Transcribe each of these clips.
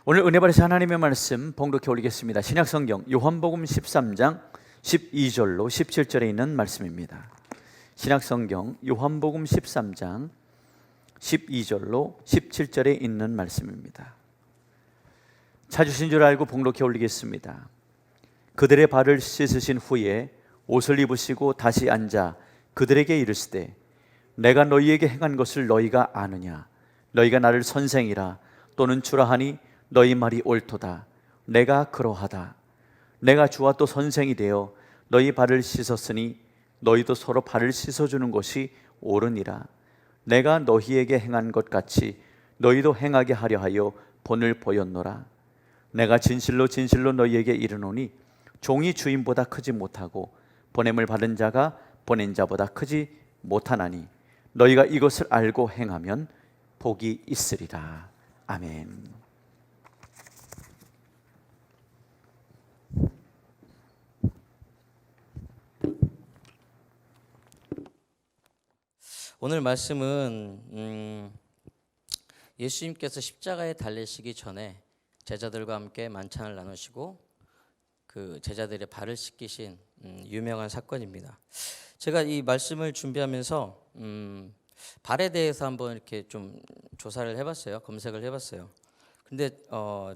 오늘 은혜 받으신 하나님의 말씀 봉독해 올리겠습니다. 신약성경 요한복음 13장 12절로 17절에 있는 말씀입니다. 신약성경 요한복음 13장 12절로 17절에 있는 말씀입니다. 찾으신 줄 알고 봉독해 올리겠습니다. 그들의 발을 씻으신 후에 옷을 입으시고 다시 앉아 그들에게 이르시되 내가 너희에게 행한 것을 너희가 아느냐? 너희가 나를 선생이라 또는 주라 하니 너희 말이 옳도다. 내가 그러하다. 내가 주와 또 선생이 되어 너희 발을 씻었으니 너희도 서로 발을 씻어주는 것이 옳으니라. 내가 너희에게 행한 것 같이 너희도 행하게 하려 하여 본을 보였노라. 내가 진실로 진실로 너희에게 이르노니 종이 주인보다 크지 못하고 보냄을 받은 자가 보낸 자보다 크지 못하나니 너희가 이것을 알고 행하면 복이 있으리라. 아멘. 오늘 말씀은 예수님께서 십자가에 달리시기 전에 제자들과 함께 만찬을 나누시고 그 제자들의 발을 씻기신 유명한 사건입니다. 제가 이 말씀을 준비하면서 발에 대해서 한번 이렇게 좀 조사를 해봤어요. 검색을 해봤어요. 근데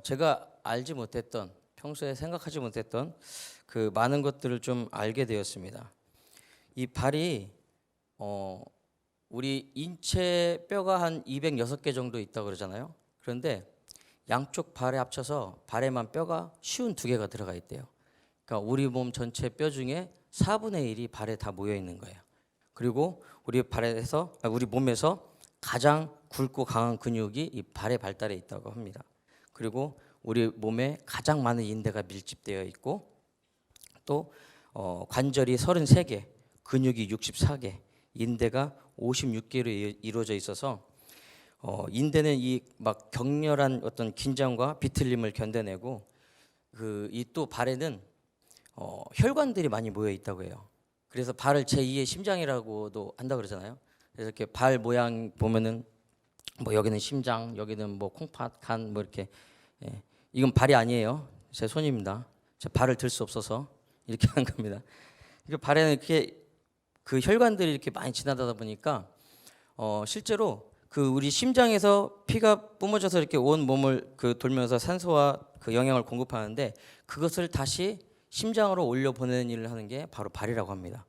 제가 알지 못했던, 평소에 생각하지 못했던 그 많은 것들을 좀 알게 되었습니다. 이 발이 우리 인체 뼈가 한 206개 정도 있다고 그러잖아요. 그런데 양쪽 발에 합쳐서 발에만 뼈가 52개가 들어가 있대요. 그러니까 우리 몸 전체 뼈 중에 4분의 1이 발에 다 모여 있는 거예요. 그리고 우리 몸에서 가장 굵고 강한 근육이 이 발의 발달에 있다고 합니다. 그리고 우리 몸에 가장 많은 인대가 밀집되어 있고 또 관절이 33개, 근육이 64개, 인대가 56개로 이루어져 있어서 인대는 이 막 격렬한 어떤 긴장과 비틀림을 견뎌내고 이 또 발에는 혈관들이 많이 모여 있다고 해요. 그래서 발을 제2의 심장이라고도 한다 그러잖아요. 그래서 이렇게 발 모양 보면은 뭐 여기는 심장, 여기는 뭐 콩팥, 간 뭐 이렇게 이건 발이 아니에요. 제 손입니다. 제 발을 들 수 없어서 이렇게 한 겁니다. 발에는 이렇게 그 혈관들이 이렇게 많이 지나다 보니까 실제로 그 우리 심장에서 피가 뿜어져서 이렇게 온 몸을 돌면서 산소와 그 영양을 공급하는데 그것을 다시 심장으로 올려 보내는 일을 하는 게 바로 발이라고 합니다.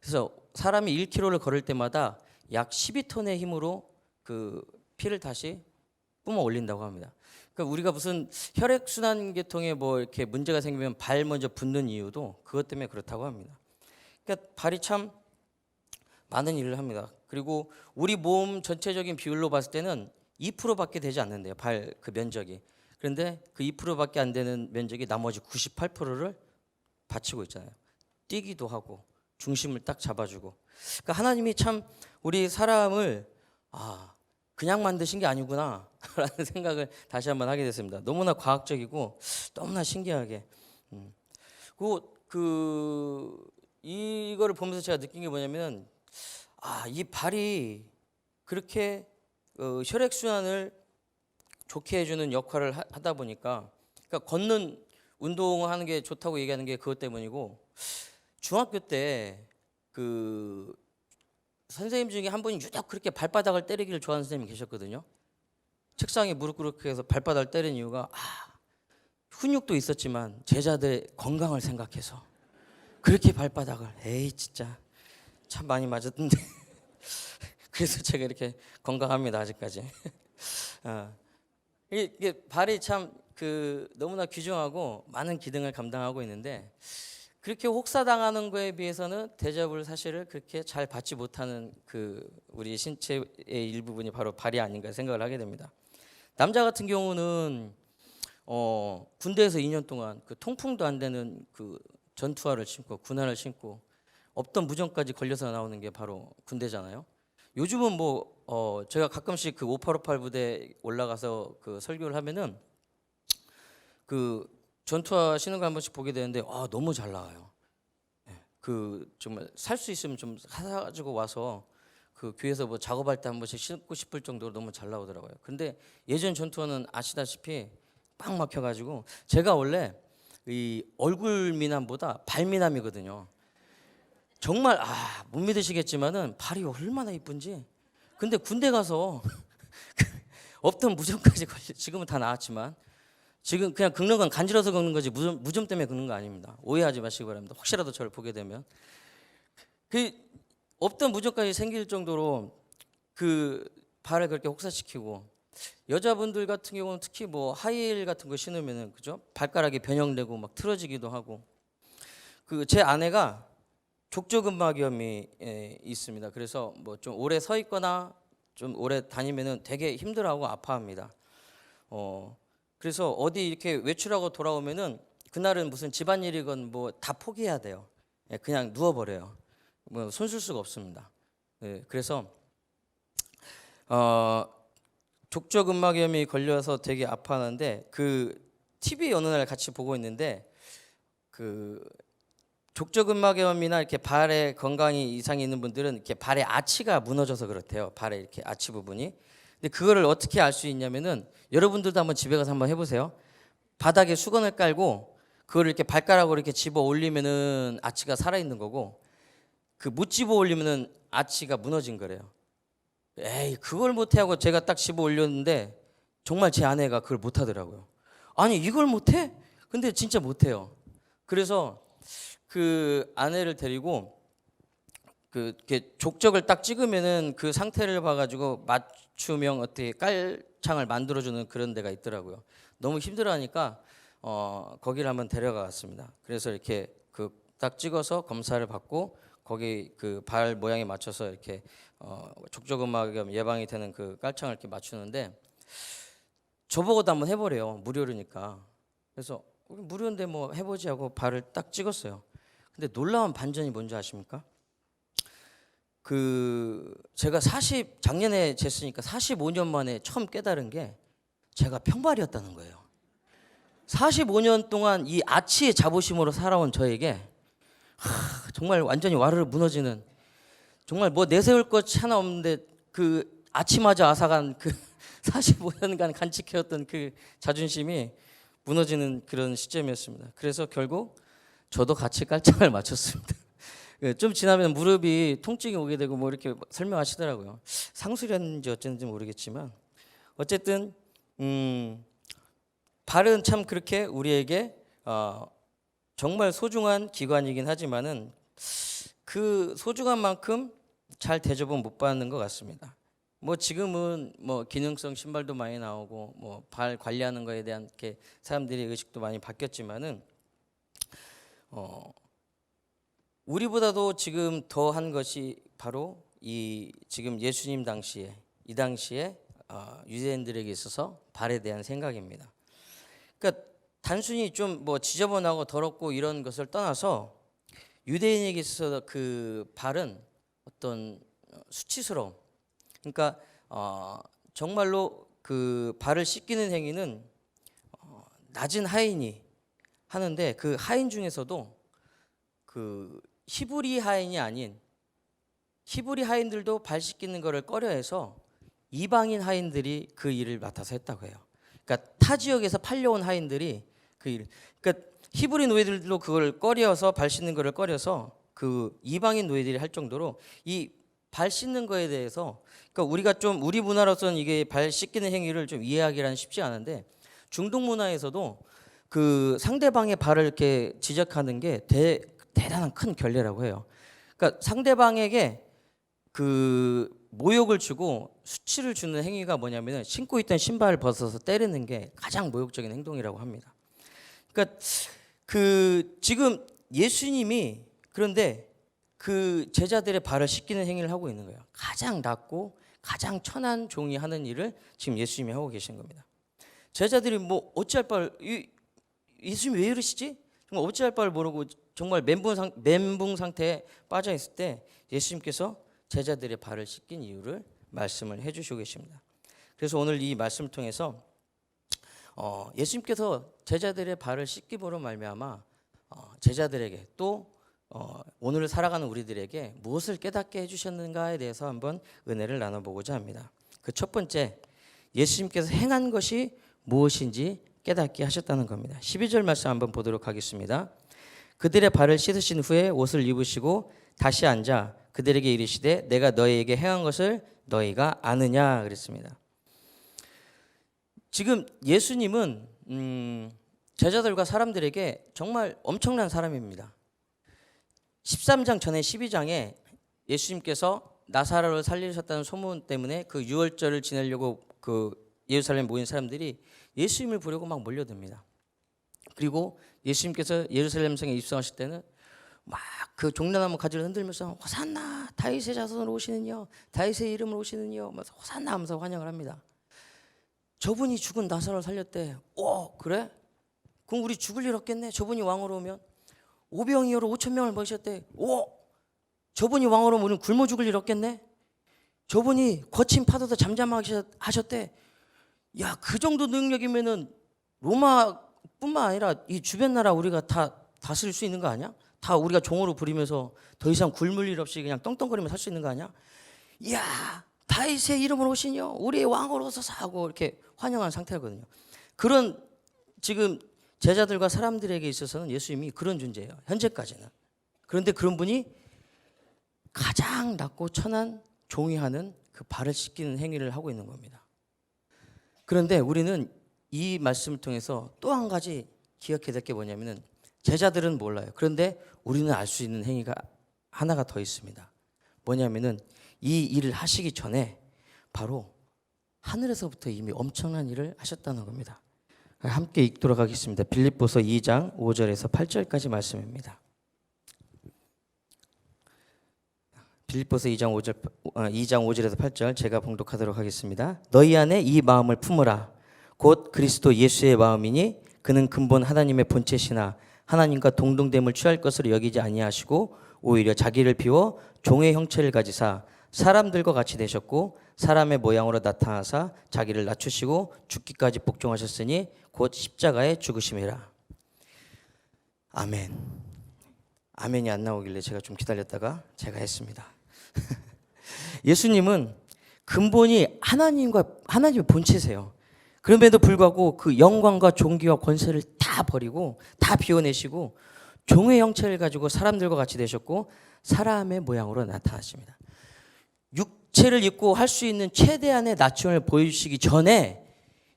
그래서 사람이 1km를 걸을 때마다 약 12톤의 힘으로 그 피를 다시 뿜어 올린다고 합니다. 그러니까 우리가 무슨 혈액순환 계통에 뭐 이렇게 문제가 생기면 발 먼저 붓는 이유도 그것 때문에 그렇다고 합니다. 그러니까 발이 참 많은 일을 합니다. 그리고 우리 몸 전체적인 비율로 봤을 때는 2%밖에 되지 않는데요. 발 그 면적이. 그런데 그 2%밖에 안 되는 면적이 나머지 98%를 바치고 있잖아요. 뛰기도 하고 중심을 딱 잡아주고. 그러니까 하나님이 참 우리 사람을 그냥 만드신 게 아니구나 라는 생각을 다시 한번 하게 됐습니다. 너무나 과학적이고 너무나 신기하게. 이거를 보면서 제가 느낀 게 뭐냐면 이 발이 그렇게 혈액순환을 좋게 해주는 역할을 하다 보니까 그러니까 걷는 운동하는 게 좋다고 얘기하는 게 그것 때문이고 중학교 때 그 선생님 중에 한 분이 유독 그렇게 발바닥을 때리기를 좋아하는 선생님이 계셨거든요. 책상에 무릎 꿇게 해서 발바닥을 때리는 이유가 훈육도 있었지만 제자들의 건강을 생각해서 그렇게 발바닥을 진짜 참 많이 맞았던데 그래서 제가 이렇게 건강합니다 아직까지. 이게 발이 참 너무나 귀중하고 많은 기능을 감당하고 있는데 그렇게 혹사당하는 거에 비해서는 대접을 사실을 그렇게 잘 받지 못하는 우리 신체의 일부분이 바로 발이 아닌가 생각을 하게 됩니다. 남자 같은 경우는 군대에서 2년 동안 통풍도 안 되는 전투화를 신고 군화를 신고 없던 무전까지 걸려서 나오는 게 바로 군대잖아요. 요즘은 제가 가끔씩 5858 부대 올라가서 설교를 하면은 전투화 신는 거 한 번씩 보게 되는데 너무 잘 나와요. 정말 살 수 있으면 좀 사가지고 와서 교회에서 작업할 때 한 번씩 신고 싶을 정도로 너무 잘 나오더라고요. 근데 예전 전투화는 아시다시피 꽉 막혀가지고 제가 원래 이 얼굴 미남보다 발 미남이거든요. 정말 못 믿으시겠지만은 발이 얼마나 이쁜지. 근데 군대 가서 없던 무좀까지 걸려. 지금은 다 나았지만 지금 그냥 긁는 건 간지러서 긁는 거지 무좀 때문에 긁는 거 아닙니다. 오해하지 마시기 바랍니다. 혹시라도 저를 보게 되면 그 없던 무좀까지 생길 정도로 그 발을 그렇게 혹사시키고, 여자분들 같은 경우는 특히 뭐 하이힐 같은 거 신으면은 그죠? 발가락이 변형되고 막 틀어지기도 하고. 그 제 아내가 족저근막염이 있습니다. 그래서 뭐 좀 오래 서 있거나 좀 오래 다니면은 되게 힘들어하고 아파합니다. 그래서 어디 이렇게 외출하고 돌아오면은 그날은 무슨 집안일이건 뭐 다 포기해야 돼요. 그냥 누워버려요. 뭐 손 쓸 수가 없습니다. 그래서 족저근막염이 걸려서 되게 아파하는데, 그 TV 어느 날 같이 보고 있는데 그 족저근막염이나 이렇게 발에 건강이 이상이 있는 분들은 이렇게 발에 아치가 무너져서 그렇대요. 발에 이렇게 아치 부분이. 근데 그거를 어떻게 알 수 있냐면은, 여러분들도 한번 집에 가서 한번 해보세요. 바닥에 수건을 깔고 그걸 이렇게 발가락으로 이렇게 집어 올리면은 아치가 살아 있는 거고, 그 못 집어 올리면은 아치가 무너진 거래요. 에이, 그걸 못해 하고 제가 딱 집어 올렸는데 정말 제 아내가 그걸 못 하더라고요. 아니, 이걸 못해? 근데 진짜 못해요. 그래서 그 아내를 데리고 이렇게 족적을 딱 찍으면은 그 상태를 봐가지고 맞춤형 어떻게 깔창을 만들어주는 그런 데가 있더라고요. 너무 힘들어하니까 거기를 한번 데려가 봤습니다. 그래서 이렇게 그 딱 찍어서 검사를 받고 거기 그 발 모양에 맞춰서 이렇게 족저근막염 예방이 되는 그 깔창을 이렇게 맞추는데, 저보고도 한번 해보래요. 무료로니까. 그래서 무료인데 뭐 해보지 하고 발을 딱 찍었어요. 근데 놀라운 반전이 뭔지 아십니까? 그 제가 작년에 쟀으니까 45년 만에 처음 깨달은 게 제가 평발이었다는 거예요. 45년 동안 이 아치의 자부심으로 살아온 저에게 정말 완전히 와르르 무너지는, 정말 뭐 내세울 것 하나 없는데 그 아치마저 앗아간 그 45년간 간직해왔던 그 자존심이 무너지는 그런 시점이었습니다. 그래서 결국 저도 같이 깔창을 맞췄습니다. 좀 지나면 무릎이 통증이 오게 되고 뭐 이렇게 설명하시더라고요. 상술이었는지 어쨌는지 모르겠지만 어쨌든 발은 참 그렇게 우리에게 정말 소중한 기관이긴 하지만은 그 소중한 만큼 잘 대접은 못 받는 것 같습니다. 뭐 지금은 뭐 기능성 신발도 많이 나오고 뭐 발 관리하는 거에 대한 이렇게 사람들의 의식도 많이 바뀌었지만은 우리보다도 지금 더한 것이 바로 이 지금 예수님 당시에 이 당시에 유대인들에게 있어서 발에 대한 생각입니다. 그러니까 단순히 좀 뭐 지저분하고 더럽고 이런 것을 떠나서 유대인에게 있어서 그 발은 어떤 수치스러움, 그러니까 정말로 그 발을 씻기는 행위는 낮은 하인이 하는데, 그 하인 중에서도 그 히브리 하인이 아닌 히브리 하인들도 발 씻기는 거를 꺼려해서 이방인 하인들이 그 일을 맡아서 했다고 해요. 그러니까 타 지역에서 팔려온 하인들이 그 일, 그러니까 히브리 노예들도 그걸 꺼려서 발 씻는 거를 꺼려서 그 이방인 노예들이 할 정도로 이 발 씻는 거에 대해서, 그러니까 우리가 좀 우리 문화로서는 이게 발 씻기는 행위를 좀 이해하기란 쉽지 않은데, 중동 문화에서도 그 상대방의 발을 이렇게 지적하는 게 대단한 큰 결례라고 해요. 그러니까 상대방에게 그 모욕을 주고 수치를 주는 행위가 뭐냐면은 신고 있던 신발을 벗어서 때리는 게 가장 모욕적인 행동이라고 합니다. 그러니까 그 지금 예수님이 그런데 그 제자들의 발을 씻기는 행위를 하고 있는 거예요. 가장 낮고 가장 천한 종이 하는 일을 지금 예수님이 하고 계신 겁니다. 제자들이 뭐 어찌할 바를, 예수님이 왜 이러시지? 정말 어찌할 바를 모르고 정말 멘붕 상태에 빠져 있을 때 예수님께서 제자들의 발을 씻긴 이유를 말씀을 해주시고 계십니다. 그래서 오늘 이 말씀을 통해서 예수님께서 제자들의 발을 씻김으로 말미암아 제자들에게 또 오늘을 살아가는 우리들에게 무엇을 깨닫게 해주셨는가에 대해서 한번 은혜를 나눠보고자 합니다. 그 첫 번째, 예수님께서 행한 것이 무엇인지 깨닫게 하셨다는 겁니다. 12절 말씀 한번 보도록 하겠습니다. 그들의 발을 씻으신 후에 옷을 입으시고 다시 앉아 그들에게 이르시되 내가 너희에게 행한 것을 너희가 아느냐 그랬습니다. 지금 예수님은 제자들과 사람들에게 정말 엄청난 사람입니다. 13장 전에 12장에 예수님께서 나사로를 살리셨다는 소문 때문에 그 유월절을 지내려고 그 예루살렘에 모인 사람들이 예수님을 보려고 막 몰려듭니다. 그리고 예수님께서 예루살렘 성에 입성하실 때는 막 그 종려나무 가지를 흔들면서 호산나 다윗의 자손으로 오시는요, 다윗의 이름으로 오시는요, 호산나 하면서 환영을 합니다. 저분이 죽은 나사로를 살렸대. 그래? 그럼 우리 죽을 일 없겠네. 저분이 왕으로 오면 오병이어로 5천 명을 먹이셨대. 저분이 왕으로 오면 우리는 굶어 죽을 일 없겠네. 저분이 거친 파도도 잠잠하게 하셨대. 야, 그 정도 능력이면은 로마뿐만 아니라 이 주변 나라 우리가 다 다스릴 수 있는 거 아니야? 다 우리가 종으로 부리면서 더 이상 굶을 일 없이 그냥 떵떵거리며 살 수 있는 거 아니야? 이야, 다윗의 이름으로 오시뇨, 우리의 왕으로 오소서 하고 이렇게 환영한 상태거든요. 그런 지금 제자들과 사람들에게 있어서는 예수님이 그런 존재예요. 현재까지는. 그런데 그런 분이 가장 낮고 천한 종이 하는 그 발을 씻기는 행위를 하고 있는 겁니다. 그런데 우리는 이 말씀을 통해서 또 한 가지 기억해야 될 게 뭐냐면은 제자들은 몰라요. 그런데 우리는 알 수 있는 행위가 하나가 더 있습니다. 뭐냐면은 이 일을 하시기 전에 바로 하늘에서부터 이미 엄청난 일을 하셨다는 겁니다. 함께 읽도록 하겠습니다. 빌립보서 2장 5절에서 8절까지 말씀입니다. 빌립보서 2장 5절에서 8절 제가 봉독하도록 하겠습니다. 너희 안에 이 마음을 품으라. 곧 그리스도 예수의 마음이니 그는 근본 하나님의 본체시나 하나님과 동등됨을 취할 것으로 여기지 아니하시고 오히려 자기를 비워 종의 형체를 가지사 사람들과 같이 되셨고 사람의 모양으로 나타나사 자기를 낮추시고 죽기까지 복종하셨으니 곧 십자가에 죽으심이라. 아멘. 아멘이 안 나오길래 제가 좀 기다렸다가 제가 했습니다. 예수님은 근본이 하나님의 본체세요. 그럼에도 불구하고 그 영광과 존귀와 권세를 다 버리고 다 비워내시고 종의 형체를 가지고 사람들과 같이 되셨고 사람의 모양으로 나타나십니다. 육체를 입고 할 수 있는 최대한의 낮춤을 보여주시기 전에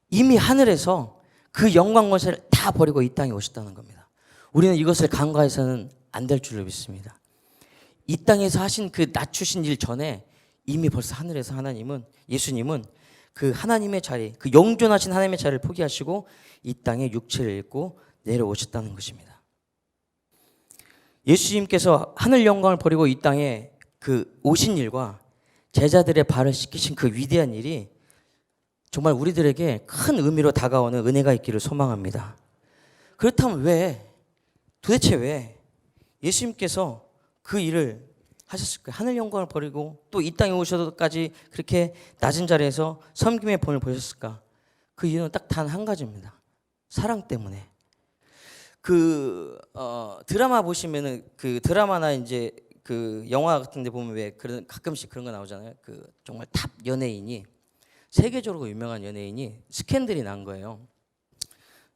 이미 하늘에서 그 영광 권세를 다 버리고 이 땅에 오셨다는 겁니다. 우리는 이것을 간과해서는 안 될 줄로 믿습니다. 이 땅에서 하신 그 낮추신 일 전에 이미 벌써 하늘에서 예수님은 그 하나님의 자리, 그 영존하신 하나님의 자리를 포기하시고 이 땅에 육체를 입고 내려오셨다는 것입니다. 예수님께서 하늘 영광을 버리고 이 땅에 그 오신 일과 제자들의 발을 씻기신 그 위대한 일이 정말 우리들에게 큰 의미로 다가오는 은혜가 있기를 소망합니다. 그렇다면 도대체 왜 예수님께서 그 일을 하셨을까요? 하늘 영광을 버리고 또 이 땅에 오셔서까지 그렇게 낮은 자리에서 섬김의 본을 보셨을까? 그 이유는 딱 단 한 가지입니다. 사랑 때문에. 드라마 보시면은 그 드라마나 이제 그 영화 같은 데 보면 왜 가끔씩 그런 거 나오잖아요. 그 정말 탑 연예인이 세계적으로 유명한 연예인이 스캔들이 난 거예요.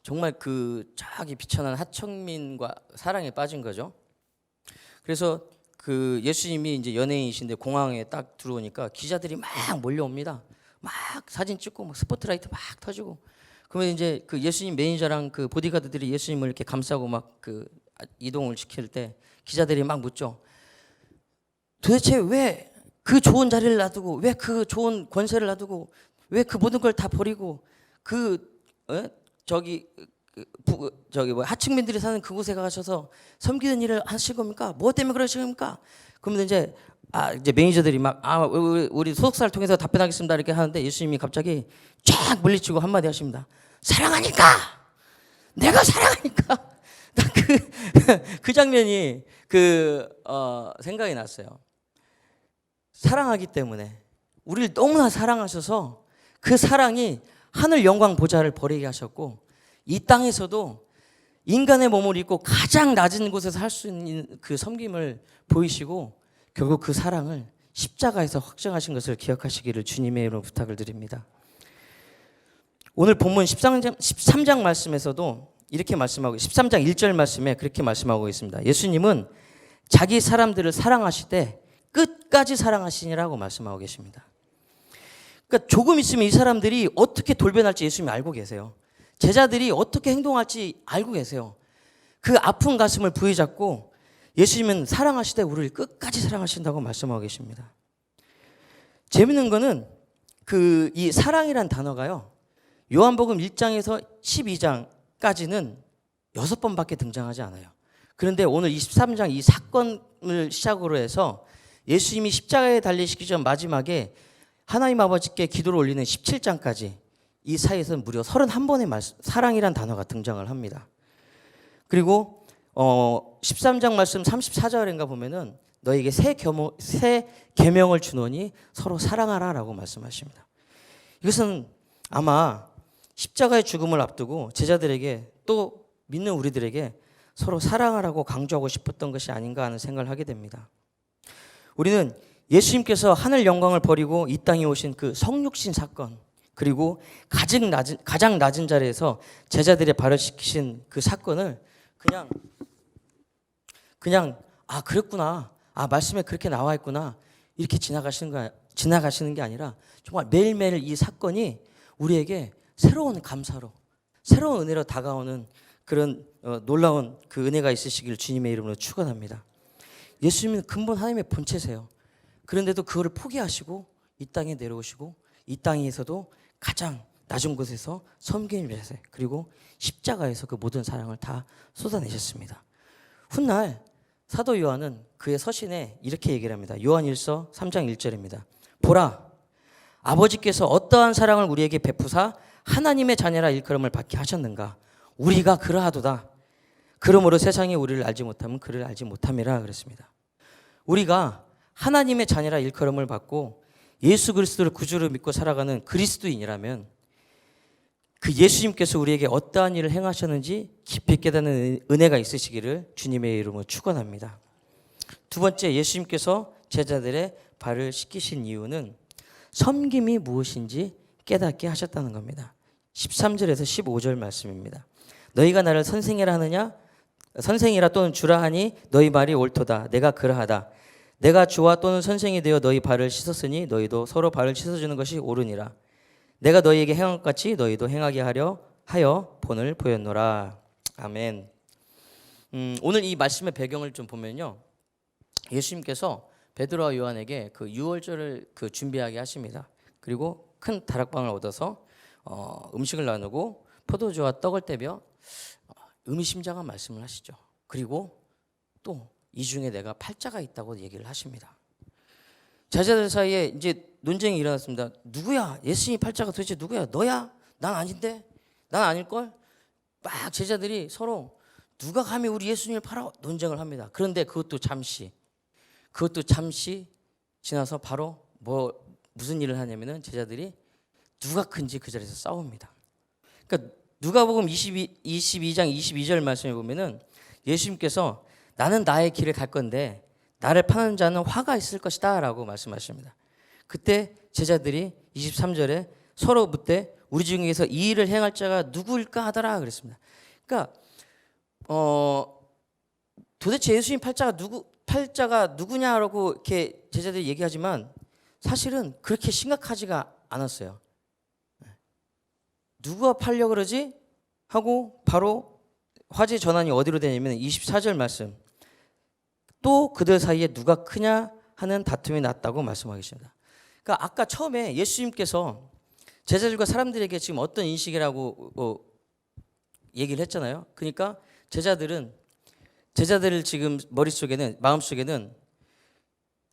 정말 그 저기 비천한 하청민과 사랑에 빠진 거죠. 그래서 그 예수님이 이제 연예인이신데 공항에 딱 들어오니까 기자들이 막 몰려옵니다. 막 사진 찍고 막 스포트라이트 막 터지고. 그러면 이제 그 예수님 매니저랑 그 보디가드들이 예수님을 이렇게 감싸고 막 그 이동을 시킬 때 기자들이 막 묻죠. 도대체 왜 그 좋은 자리를 놔두고 왜 그 좋은 권세를 놔두고 왜 그 모든 걸 다 버리고 하층민들이 사는 그곳에 가셔서 섬기는 일을 하실 겁니까? 뭐 때문에 그러실 겁니까? 그러면 이제 매니저들이 막 우리 소속사를 통해서 답변하겠습니다 이렇게 하는데 예수님이 갑자기 쫙 물리치고 한마디 하십니다. 사랑하니까, 내가 사랑하니까. 그 장면이 생각이 났어요. 사랑하기 때문에 우리를 너무나 사랑하셔서 그 사랑이 하늘 영광 보좌를 버리게 하셨고 이 땅에서도 인간의 몸을 입고 가장 낮은 곳에서 할 수 있는 그 섬김을 보이시고 결국 그 사랑을 십자가에서 확정하신 것을 기억하시기를 주님의 이름으로 부탁을 드립니다. 오늘 본문 13장 말씀에서도 이렇게 말씀하고 13장 1절 말씀에 그렇게 말씀하고 있습니다. 예수님은 자기 사람들을 사랑하시되 끝까지 사랑하시니라고 말씀하고 계십니다. 그러니까 조금 있으면 이 사람들이 어떻게 돌변할지 예수님이 알고 계세요. 제자들이 어떻게 행동할지 알고 계세요. 그 아픈 가슴을 부여잡고 예수님은 사랑하시되 우리를 끝까지 사랑하신다고 말씀하고 계십니다. 재밌는 거는 이 사랑이란 단어가요. 요한복음 1장에서 12장까지는 6번밖에 등장하지 않아요. 그런데 오늘 23장 이 사건을 시작으로 해서 예수님이 십자가에 달리시기 전 마지막에 하나님 아버지께 기도를 올리는 17장까지 이 사이에서는 무려 31번의 사랑이란 단어가 등장을 합니다. 그리고 13장 말씀 34절인가 보면은 너에게 새 계명을 주노니 서로 사랑하라라고 말씀하십니다. 이것은 아마 십자가의 죽음을 앞두고 제자들에게 또 믿는 우리들에게 서로 사랑하라고 강조하고 싶었던 것이 아닌가 하는 생각을 하게 됩니다. 우리는 예수님께서 하늘 영광을 버리고 이 땅에 오신 그 성육신 사건, 그리고 가장 낮은 자리에서 제자들의 발을 씻기신 그 사건을 그냥 그랬구나, 말씀에 그렇게 나와 있구나 이렇게 지나가시는 게 아니라 정말 매일매일 이 사건이 우리에게 새로운 감사로, 새로운 은혜로 다가오는 그런 놀라운 그 은혜가 있으시기를 주님의 이름으로 축원합니다. 예수님은 근본 하나님의 본체세요. 그런데도 그거를 포기하시고 이 땅에 내려오시고 이 땅에서도 가장 낮은 곳에서 섬기는 자세, 그리고 십자가에서 그 모든 사랑을 다 쏟아내셨습니다. 훗날 사도 요한은 그의 서신에 이렇게 얘기를 합니다. 요한일서 3장 1절입니다. 보라, 아버지께서 어떠한 사랑을 우리에게 베푸사 하나님의 자녀라 일컬음을 받게 하셨는가. 우리가 그러하도다. 그러므로 세상이 우리를 알지 못하면 그를 알지 못함이라 그랬습니다. 우리가 하나님의 자녀라 일컬음을 받고 예수 그리스도를 구주로 믿고 살아가는 그리스도인이라면 그 예수님께서 우리에게 어떠한 일을 행하셨는지 깊이 깨닫는 은혜가 있으시기를 주님의 이름으로 축원합니다. 두 번째, 예수님께서 제자들의 발을 씻기신 이유는 섬김이 무엇인지 깨닫게 하셨다는 겁니다. 13절에서 15절 말씀입니다. 너희가 나를 선생이라 하느냐? 선생이라 또는 주라 하니 너희 말이 옳도다. 내가 그러하다. 내가 주와 또는 선생이 되어 너희 발을 씻었으니 너희도 서로 발을 씻어주는 것이 옳으니라. 내가 너희에게 행한 것 같이 너희도 행하게 하여 본을 보였노라. 아멘. 오늘 이 말씀의 배경을 좀 보면요, 예수님께서 베드로와 요한에게 그 유월절을 준비하게 하십니다. 그리고 큰 다락방을 얻어서 음식을 나누고 포도주와 떡을 떼며 의미심장한 말씀을 하시죠. 그리고 또 이 중에 내가 팔자가 있다고 얘기를 하십니다. 제자들 사이에 이제 논쟁이 일어났습니다. 누구야? 예수님 팔자가 도대체 누구야? 너야? 난 아닌데? 난 아닐걸? 막 제자들이 서로 누가 감히 우리 예수님을 팔아? 논쟁을 합니다. 그런데 그것도 잠시 지나서 바로 무슨 일을 하냐면은 제자들이 누가 큰지 그 자리에서 싸웁니다. 그러니까 누가복음 22장 22절 말씀에 보면은 예수님께서 나는 나의 길을 갈 건데 나를 파는 자는 화가 있을 것이다 라고 말씀하십니다. 그때 제자들이 23절에 서로 묻되 우리 중에서 이 일을 행할 자가 누구일까 하더라 그랬습니다. 그러니까 도대체 예수님 팔자가 누구냐라고 이렇게 제자들이 얘기하지만 사실은 그렇게 심각하지가 않았어요. 누가 팔려 그러지? 하고 바로 화제 전환이 어디로 되냐면 24절 말씀. 또 그들 사이에 누가 크냐 하는 다툼이 났다고 말씀하고 계십니다. 그러니까 아까 처음에 예수님께서 제자들과 사람들에게 지금 어떤 인식이라고 얘기를 했잖아요. 그러니까 제자들 지금 마음속에는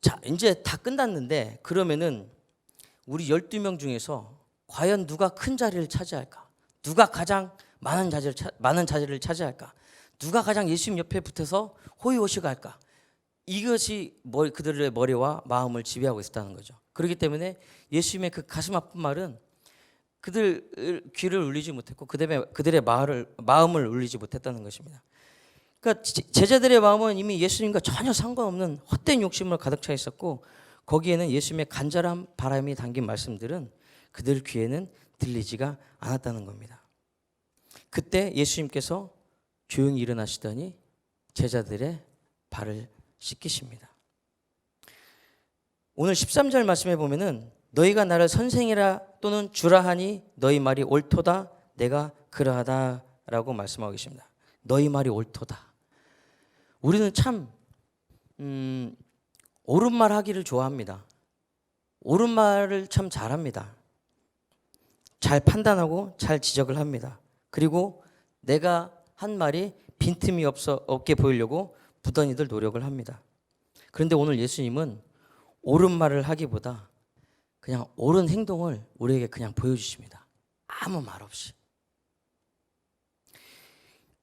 자, 이제 다 끝났는데 그러면은 우리 12명 중에서 과연 누가 큰 자리를 차지할까? 누가 가장 많은 자리를 차지할까? 누가 가장 예수님 옆에 붙어서 호의호식을 할까? 이것이 그들의 머리와 마음을 지배하고 있었다는 거죠. 그렇기 때문에 예수님의 그 가슴 아픈 말은 그들 귀를 울리지 못했고 그들의 마음을 울리지 못했다는 것입니다. 그러니까 제자들의 마음은 이미 예수님과 전혀 상관없는 헛된 욕심으로 가득 차 있었고 거기에는 예수님의 간절한 바람이 담긴 말씀들은 그들 귀에는 들리지가 않았다는 겁니다. 그때 예수님께서 조용히 일어나시더니 제자들의 발을 씻기십니다. 오늘 13절 말씀에 보면은 너희가 나를 선생이라 또는 주라 하니 너희 말이 옳도다 내가 그러하다라고 말씀하고 계십니다. 너희 말이 옳도다. 우리는 참 옳은 말 하기를 좋아합니다. 옳은 말을 참 잘합니다. 잘 판단하고 잘 지적을 합니다. 그리고 내가 한 말이 빈틈이 없게 보이려고 부단히들 노력을 합니다. 그런데 오늘 예수님은 옳은 말을 하기보다 그냥 옳은 행동을 우리에게 그냥 보여주십니다. 아무 말 없이.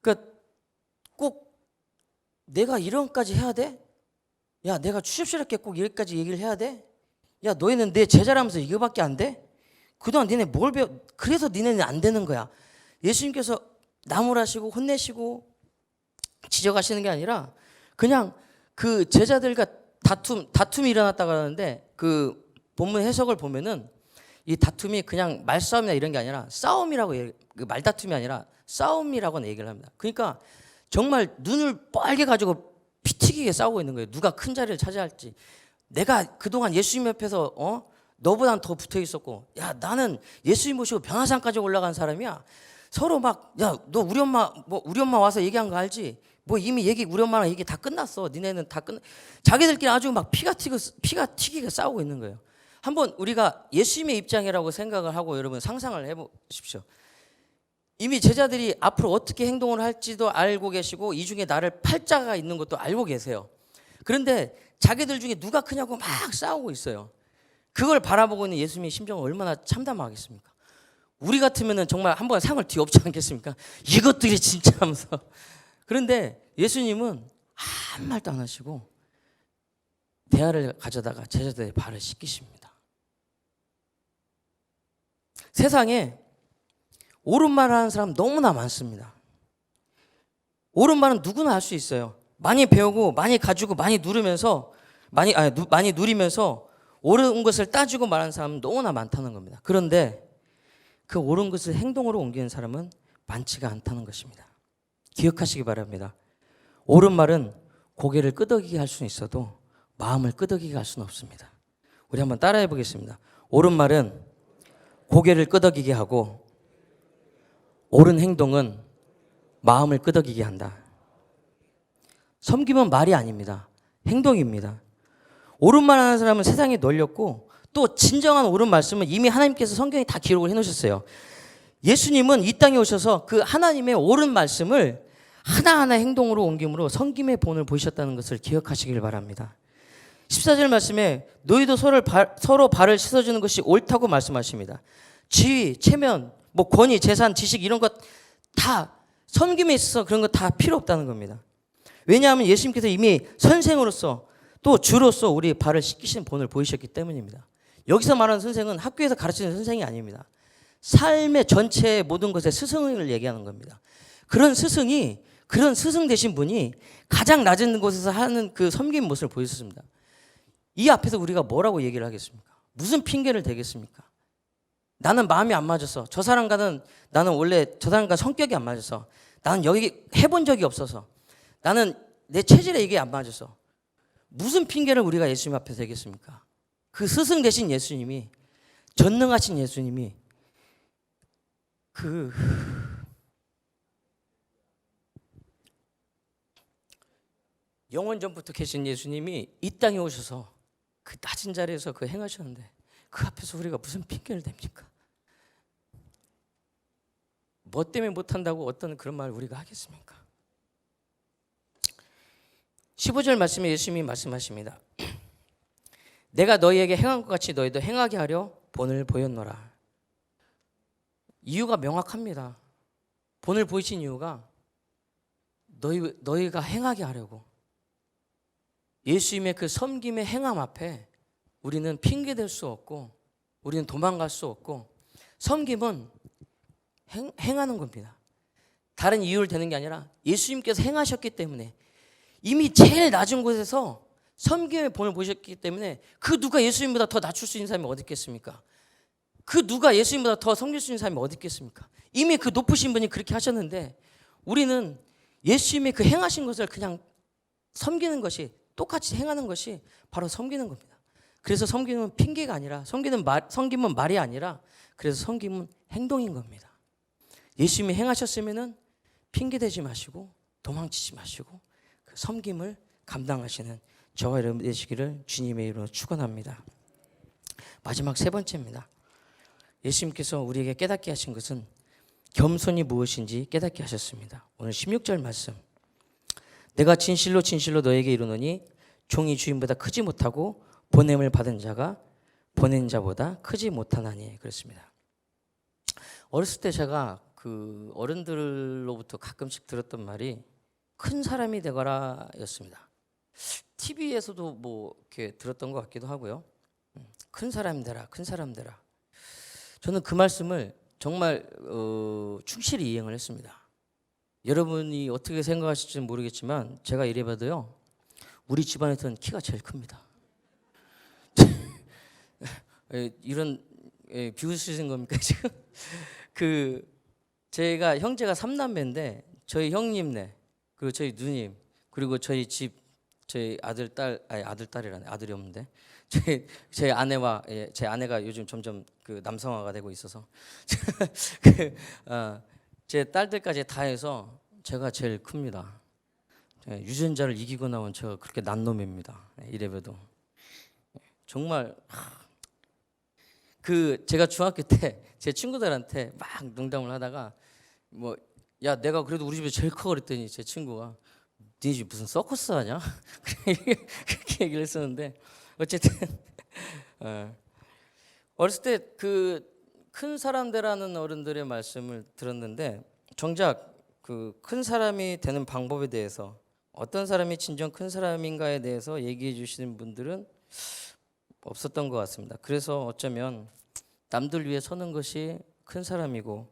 그러니까 꼭 내가 이런까지 해야 돼? 야, 내가 추접스럽게 꼭 이렇게까지 얘기를 해야 돼? 야, 너희는 내 제자라면서 이거밖에 안 돼? 그동안 니네 뭘 배워? 그래서 니네는 안 되는 거야. 예수님께서 나무라시고 혼내시고 지적하시는 게 아니라 그냥 그 제자들과 다툼이 일어났다고 하는데 그 본문 해석을 보면은 이 다툼이 그냥 말싸움이나 이런 게 아니라 싸움이라고 그 말다툼이 아니라 싸움이라고 얘기를 합니다. 그러니까 정말 눈을 빨개 가지고 피 튀기게 싸우고 있는 거예요. 누가 큰 자리를 차지할지. 내가 그동안 예수님 옆에서 너보단 더 붙어 있었고, 야, 나는 예수님 모시고 변화산까지 올라간 사람이야. 서로 막, 야, 너 우리 엄마 와서 얘기한 거 알지? 뭐 이미 우리 엄마랑 얘기 다 끝났어. 니네는 다 자기들끼리 아주 막 피가 튀기게 싸우고 있는 거예요. 한번 우리가 예수님의 입장이라고 생각을 하고 여러분 상상을 해보십시오. 이미 제자들이 앞으로 어떻게 행동을 할지도 알고 계시고 이 중에 나를 팔자가 있는 것도 알고 계세요. 그런데 자기들 중에 누가 크냐고 막 싸우고 있어요. 그걸 바라보고 있는 예수님의 심정은 얼마나 참담하겠습니까? 우리 같으면 정말 한번 상을 뒤엎지 않겠습니까? 이것들이 진짜 하면서. 그런데 예수님은 아무 말도 안 하시고 대화를 가져다가 제자들의 발을 씻기십니다. 세상에 옳은 말 하는 사람 너무나 많습니다. 옳은 말은 누구나 할 수 있어요. 많이 배우고 많이 가지고 많이 누리면서 옳은 것을 따지고 말하는 사람은 너무나 많다는 겁니다. 그런데 그 옳은 것을 행동으로 옮기는 사람은 많지가 않다는 것입니다. 기억하시기 바랍니다. 옳은 말은 고개를 끄덕이게 할 수는 있어도 마음을 끄덕이게 할 수는 없습니다. 우리 한번 따라해 보겠습니다. 옳은 말은 고개를 끄덕이게 하고 옳은 행동은 마음을 끄덕이게 한다. 섬김은 말이 아닙니다. 행동입니다. 옳은 말 하는 사람은 세상에 널렸고 또 진정한 옳은 말씀은 이미 하나님께서 성경에 다 기록을 해놓으셨어요. 예수님은 이 땅에 오셔서 그 하나님의 옳은 말씀을 하나하나 행동으로 옮김으로 섬김의 본을 보이셨다는 것을 기억하시길 바랍니다. 14절 말씀에 너희도 서로 발을 씻어주는 것이 옳다고 말씀하십니다. 지위, 체면, 권위, 재산, 지식 이런 것 다 섬김에 있어서 그런 거 다 필요 없다는 겁니다. 왜냐하면 예수님께서 이미 선생으로서 또 주로서 우리 발을 씻기시는 본을 보이셨기 때문입니다. 여기서 말하는 선생은 학교에서 가르치는 선생이 아닙니다. 삶의 전체의 모든 것의 스승을 얘기하는 겁니다. 그런 스승 되신 분이 가장 낮은 곳에서 하는 그 섬김 모습을 보여줬습니다. 이 앞에서 우리가 뭐라고 얘기를 하겠습니까? 무슨 핑계를 대겠습니까? 나는 마음이 안 맞아서 나는 원래 저 사람과 성격이 안 맞아서 나는 여기 해본 적이 없어서 나는 내 체질에 이게 안 맞아서 무슨 핑계를 우리가 예수님 앞에 대겠습니까? 그 스승 되신 예수님이 전능하신 예수님이 영원 전부터 계신 예수님이 이 땅에 오셔서 그 낮은 자리에서 그 행하셨는데 그 앞에서 우리가 무슨 핑계를 댑니까? 뭐 때문에 못한다고 어떤 그런 말을 우리가 하겠습니까? 15절 말씀에 예수님이 말씀하십니다. 내가 너희에게 행한 것 같이 너희도 행하게 하려 본을 보였노라. 이유가 명확합니다. 본을 보이신 이유가 너희가 행하게 하려고. 예수님의 그 섬김의 행함 앞에 우리는 핑계댈 수 없고 우리는 도망갈 수 없고 섬김은 행하는 겁니다. 다른 이유를 대는 게 아니라 예수님께서 행하셨기 때문에 이미 제일 낮은 곳에서 섬김의 본을 보셨기 때문에 그 누가 예수님보다 더 낮출 수 있는 사람이 어디 있겠습니까? 그 누가 예수님보다 더 섬길 수 있는 사람이 어디 있겠습니까? 이미 그 높으신 분이 그렇게 하셨는데 우리는 예수님의 그 행하신 것을 그냥 섬기는 것이, 똑같이 행하는 것이 바로 섬기는 겁니다. 그래서 섬김은 핑계가 아니라, 섬김은 말이 아니라, 그래서 섬김은 행동인 겁니다. 예수님이 행하셨으면은 핑계 대지 마시고 도망치지 마시고 그 섬김을 감당하시는 저와 여러분 되시기를 주님의 이름으로 축원합니다. 마지막 세 번째입니다. 예수님께서 우리에게 깨닫게 하신 것은 겸손이 무엇인지 깨닫게 하셨습니다. 오늘 16절 말씀. 내가 진실로 진실로 너에게 이르노니 종이 주인보다 크지 못하고 보냄을 받은 자가 보낸 자보다 크지 못하나니. 그렇습니다. 어렸을 때 제가 그 어른들로부터 가끔씩 들었던 말이 큰 사람이 되거라 였습니다. TV에서도 뭐 이렇게 들었던 것 같기도 하고요. 큰 사람 되라, 큰 사람 되라. 저는 그 말씀을 정말 충실히 이행을 했습니다. 여러분이 어떻게 생각하실지는 모르겠지만 제가 이래봐도요, 우리 집안에서는 키가 제일 큽니다. 이런 비웃으신 겁니까 지금? 그 제가 형제가 3남매인데 저희 형님네, 그리고 저희 누님, 그리고 저희 집 저희 아들 딸이라네, 아들이 없는데 제 아내와 제 아내가 요즘 점점 그 남성화가 되고 있어서 제 딸들까지 다 해서 제가 제일 큽니다. 유전자를 이기고 나온 제가 그렇게 난 놈입니다. 이래봬도 정말 그 제가 중학교 때 제 친구들한테 막 농담을 하다가 뭐 야 내가 그래도 우리 집에 제일 커 그랬더니 제 친구가 네 집 무슨 서커스 하냐? 그렇게 얘기를 했었는데 어쨌든 어렸을 때 그 큰 사람 되라는 어른들의 말씀을 들었는데 정작 그 큰 사람이 되는 방법에 대해서 어떤 사람이 진정 큰 사람인가에 대해서 얘기해 주시는 분들은 없었던 것 같습니다. 그래서 어쩌면 남들 위해 서는 것이 큰 사람이고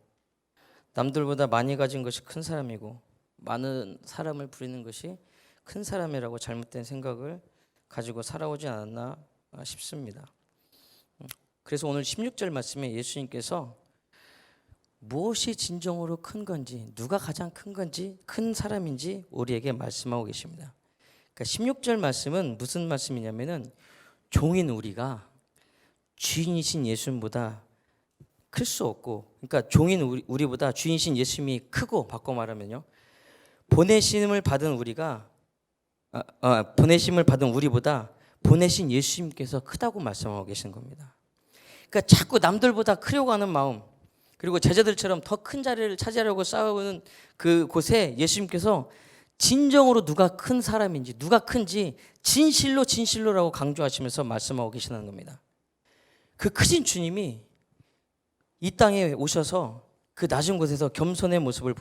남들보다 많이 가진 것이 큰 사람이고 많은 사람을 부리는 것이 큰 사람이라고 잘못된 생각을 가지고 살아오지 않았나 싶습니다. 그래서 오늘 16절 말씀에 예수님께서 무엇이 진정으로 큰 건지, 누가 가장 큰 건지, 큰 사람인지 우리에게 말씀하고 계십니다. 그러니까 16절 말씀은 무슨 말씀이냐면은 종인 우리가 주인이신 예수님보다 클 수 없고, 그러니까 종인 우리보다 주인이신 예수님이 크고, 바꿔 말하면요, 보내심을 받은 우리보다 보내신 예수님께서 크다고 말씀하고 계신 겁니다. 그러니까 자꾸 남들보다 크려고 하는 마음, 그리고 제자들처럼 더 큰 자리를 차지하려고 싸우는 그곳에 예수님께서 진정으로 누가 큰 사람인지, 누가 큰지 진실로 진실로라고 강조하시면서 말씀하고 계시는 겁니다. 그 크신 주님이 이 땅에 오셔서 그 낮은 곳에서 겸손의 모습을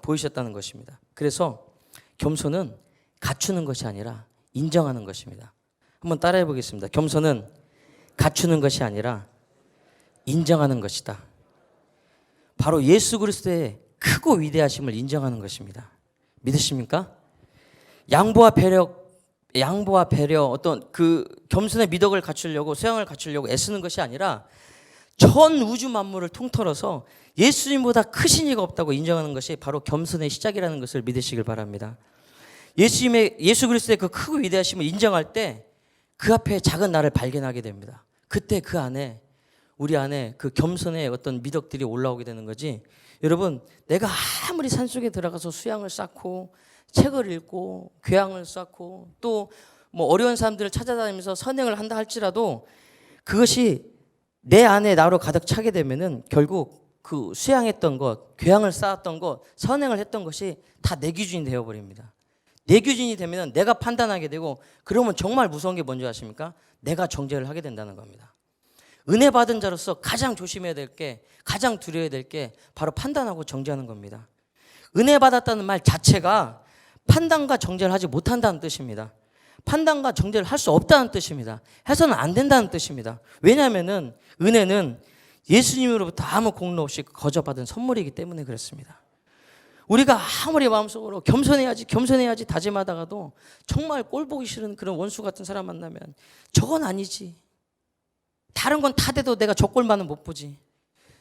보이셨다는 것입니다. 그래서 겸손은 갖추는 것이 아니라 인정하는 것입니다. 한번 따라해 보겠습니다. 겸손은 갖추는 것이 아니라 인정하는 것이다. 바로 예수 그리스도의 크고 위대하심을 인정하는 것입니다. 믿으십니까? 양보와 배려, 어떤 그 겸손의 미덕을 갖추려고, 소양을 갖추려고 애쓰는 것이 아니라 전 우주 만물을 통틀어서 예수님보다 크신 이가 없다고 인정하는 것이 바로 겸손의 시작이라는 것을 믿으시길 바랍니다. 예수 그리스도의 그 크고 위대하심을 인정할 때 그 앞에 작은 나를 발견하게 됩니다. 그때 그 안에, 우리 안에 그 겸손의 어떤 미덕들이 올라오게 되는 거지. 여러분, 내가 아무리 산속에 들어가서 수양을 쌓고 책을 읽고 교양을 쌓고 또 뭐 어려운 사람들을 찾아다니면서 선행을 한다 할지라도 그것이 내 안에 나로 가득 차게 되면은 결국 그 수양했던 것, 교양을 쌓았던 것, 선행을 했던 것이 다 내 기준이 되어버립니다. 내 기준이 되면은 내가 판단하게 되고, 그러면 정말 무서운 게 뭔지 아십니까? 내가 정죄를 하게 된다는 겁니다. 은혜 받은 자로서 가장 조심해야 될 게, 가장 두려워야 될 게 바로 판단하고 정죄하는 겁니다. 은혜 받았다는 말 자체가 판단과 정죄를 하지 못한다는 뜻입니다. 판단과 정죄를 할 수 없다는 뜻입니다. 해서는 안 된다는 뜻입니다. 왜냐하면은 은혜는 예수님으로부터 아무 공로 없이 거저받은 선물이기 때문에 그렇습니다. 우리가 아무리 마음속으로 겸손해야지 다짐하다가도 정말 꼴 보기 싫은 그런 원수 같은 사람 만나면 저건 아니지, 다른 건 다 돼도 내가 저 꼴만은 못 보지.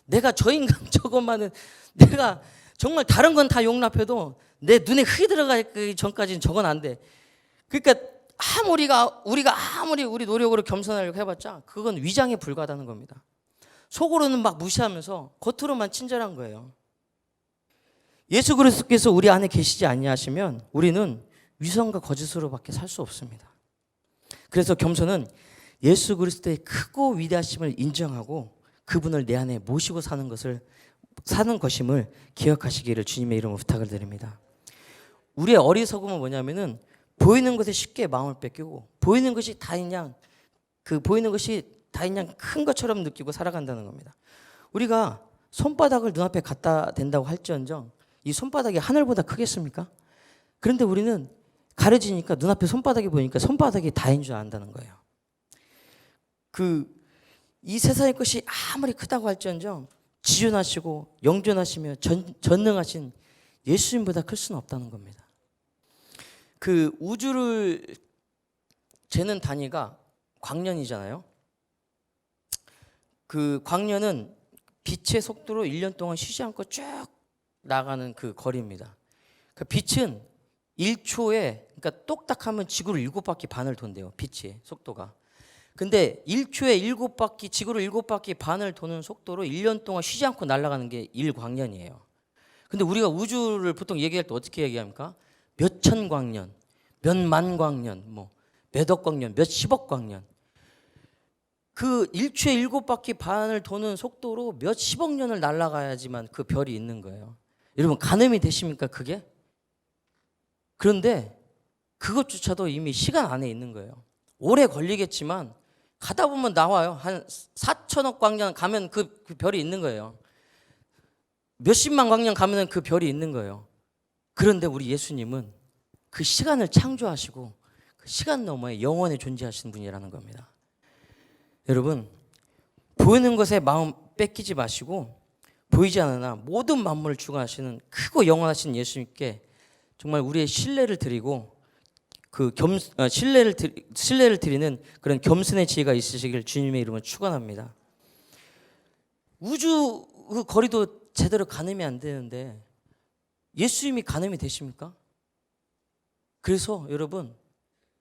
내가 저 인간 저것만은, 내가 정말 다른 건 다 용납해도 내 눈에 흙이 들어가기 전까지는 저건 안 돼. 그러니까 우리가 아무리 우리 노력으로 겸손하려고 해봤자 그건 위장에 불과하다는 겁니다. 속으로는 막 무시하면서 겉으로만 친절한 거예요. 예수 그리스도께서 우리 안에 계시지 아니하시면 우리는 위선과 거짓으로밖에 살 수 없습니다. 그래서 겸손은 예수 그리스도의 크고 위대하심을 인정하고 그분을 내 안에 모시고 사는 것임을 기억하시기를 주님의 이름으로 부탁을 드립니다. 우리의 어리석음은 뭐냐면은 보이는 것에 쉽게 마음을 뺏기고 보이는 것이 다인 양 큰 것처럼 느끼고 살아간다는 겁니다. 우리가 손바닥을 눈앞에 갖다 댄다고 할지언정 이 손바닥이 하늘보다 크겠습니까? 그런데 우리는 가려지니까 눈앞에 손바닥이 보이니까 손바닥이 다인 줄 안다는 거예요. 이 세상의 것이 아무리 크다고 할지언정 지존하시고 영존하시며 전능하신 예수님보다 클 수는 없다는 겁니다. 우주를 재는 단위가 광년이잖아요. 광년은 빛의 속도로 1년 동안 쉬지 않고 쭉 나가는 거리입니다. 빛은 1초에, 그러니까 똑딱하면 지구를 7바퀴 반을 돈대요. 빛의 속도가. 근데 1초에 7바퀴, 지구를 7바퀴 반을 도는 속도로 1년 동안 쉬지 않고 날아가는 게 1광년이에요. 근데 우리가 우주를 보통 얘기할 때 어떻게 얘기합니까? 몇천 광년, 몇만 광년, 몇억 광년, 몇십억 광년. 1초에 7바퀴 반을 도는 속도로 몇십억 년을 날아가야지만 그 별이 있는 거예요. 여러분 가늠이 되십니까 그게? 그런데 그것조차도 이미 시간 안에 있는 거예요. 오래 걸리겠지만 가다 보면 나와요. 한 4천억 광년 가면 그 별이 있는 거예요. 몇십만 광년 가면 그 별이 있는 거예요. 그런데 우리 예수님은 그 시간을 창조하시고 그 시간 너머에 영원히 존재하시는 분이라는 겁니다. 여러분 보이는 것에 마음 뺏기지 마시고 보이지 않으나 모든 만물을 주관하시는 크고 영원하신 예수님께 정말 우리의 신뢰를 드리고 신뢰를 드리는 그런 겸손의 지혜가 있으시길 주님의 이름으로 축원합니다. 우주 거리도 제대로 가늠이 안 되는데 예수님이 가늠이 되십니까? 그래서 여러분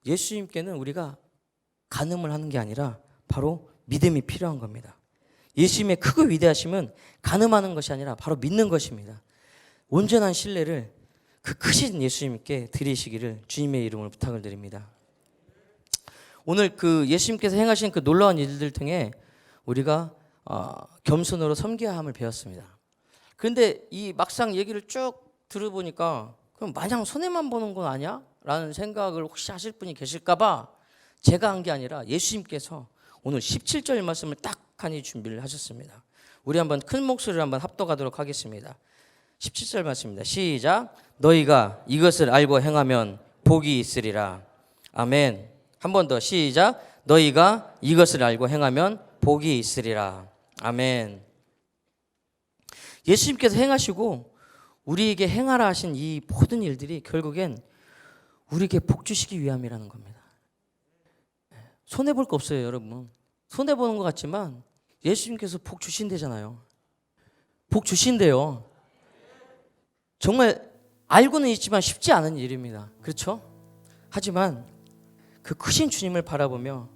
예수님께는 우리가 가늠을 하는 게 아니라 바로 믿음이 필요한 겁니다. 예수님의 크고 위대하심은 가늠하는 것이 아니라 바로 믿는 것입니다. 온전한 신뢰를 그 크신 예수님께 드리시기를 주님의 이름으로 부탁을 드립니다. 오늘 예수님께서 행하신 놀라운 일들 통해 우리가 겸손으로 섬겨야 함을 배웠습니다. 그런데 이 막상 얘기를 쭉 들어보니까 그럼 마냥 손해만 보는 건 아니야? 라는 생각을 혹시 하실 분이 계실까 봐 제가 한 게 아니라 예수님께서 오늘 17절 말씀을 딱하니 준비를 하셨습니다. 우리 한번 큰 목소리로 한번 합독하도록 하겠습니다. 17절 말씀입니다. 시작. 너희가 이것을 알고 행하면 복이 있으리라. 아멘. 한 번 더 시작. 너희가 이것을 알고 행하면 복이 있으리라. 아멘. 예수님께서 행하시고 우리에게 행하라 하신 이 모든 일들이 결국엔 우리에게 복 주시기 위함이라는 겁니다. 손해볼 거 없어요, 여러분. 손해보는 것 같지만 예수님께서 복 주신대잖아요. 복 주신대요. 정말 알고는 있지만 쉽지 않은 일입니다. 그렇죠? 하지만 그 크신 주님을 바라보며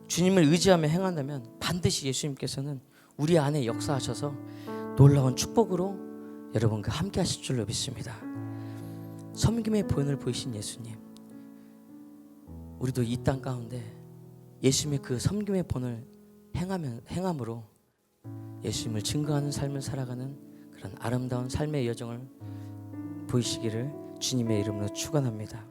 주님을 의지하며 행한다면 반드시 예수님께서는 우리 안에 역사하셔서 놀라운 축복으로 여러분과 함께 하실 줄로 믿습니다. 섬김의 본을 보이신 예수님, 우리도 이 땅 가운데 예수님의 그 섬김의 본을 행함으로 예수님을 증거하는 삶을 살아가는 그런 아름다운 삶의 여정을 보이시기를 주님의 이름으로 축원합니다.